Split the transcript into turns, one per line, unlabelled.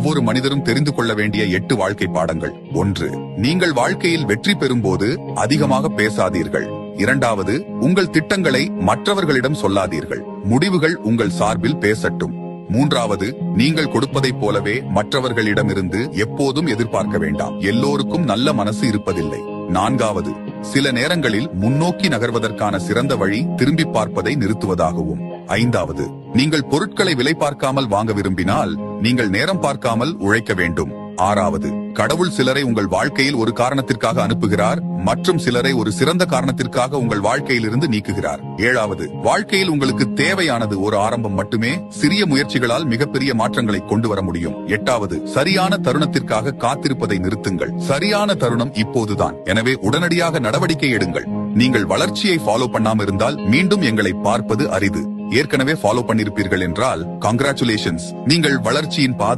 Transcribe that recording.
ஒவ்வொரு மனிதரும் தெரிந்து கொள்ள வேண்டிய 8 வாழ்க்கை பாடங்கள். 1. நீங்கள் வாழ்க்கையில் வெற்றி பெறும்போது அதிகமாக பேசாதீர்கள். 2. உங்கள் திட்டங்களை மற்றவர்களிடம் சொல்லாதீர்கள். முடிவுகள் உங்கள் சார்பில் பேசட்டும். 3. நீங்கள் கொடுப்பதைப் போலவே மற்றவர்களிடமிருந்து எப்போதும் எதிர்பார்க்க வேண்டாம். எல்லோருக்கும் நல்ல மனசு இருப்பதில்லை. 4. சில நேரங்களில் முன்னோக்கி நகர்வதற்கான சிறந்த வழி திரும்பி பார்ப்பதை நிறுத்துவதாகவும். 5. நீங்கள் பொருட்களை விலை பார்க்காமல் வாங்க விரும்பினால் நீங்கள் நேரம் பார்க்காமல் உழைக்க வேண்டும். 6. கடவுள் சிலரை உங்கள் வாழ்க்கையில் ஒரு காரணத்திற்காக அனுப்புகிறார் மற்றும் சிலரை ஒரு சிறந்த காரணத்திற்காக உங்கள் வாழ்க்கையிலிருந்து நீக்குகிறார். 7. வாழ்க்கையில் உங்களுக்கு தேவையானது ஒரு ஆரம்பம் மட்டுமே. சிறிய முயற்சிகளால் மிகப்பெரிய மாற்றங்களை கொண்டு வர முடியும். 8. சரியான தருணத்திற்காக காத்திருப்பதை நிறுத்துங்கள். சரியான தருணம் இப்போதுதான். எனவே உடனடியாக நடவடிக்கை எடுங்கள். நீங்கள் வளர்ச்சியை ஃபாலோ பண்ணாம இருந்தால் மீண்டும் எங்களை பார்ப்பது அரிது. ஏற்கனவே ஃபாலோ பண்ணிருப்பீர்கள் என்றால் கங்க்ராச்சுலேஷன்ஸ், நீங்கள் வளர்ச்சியின் பாதை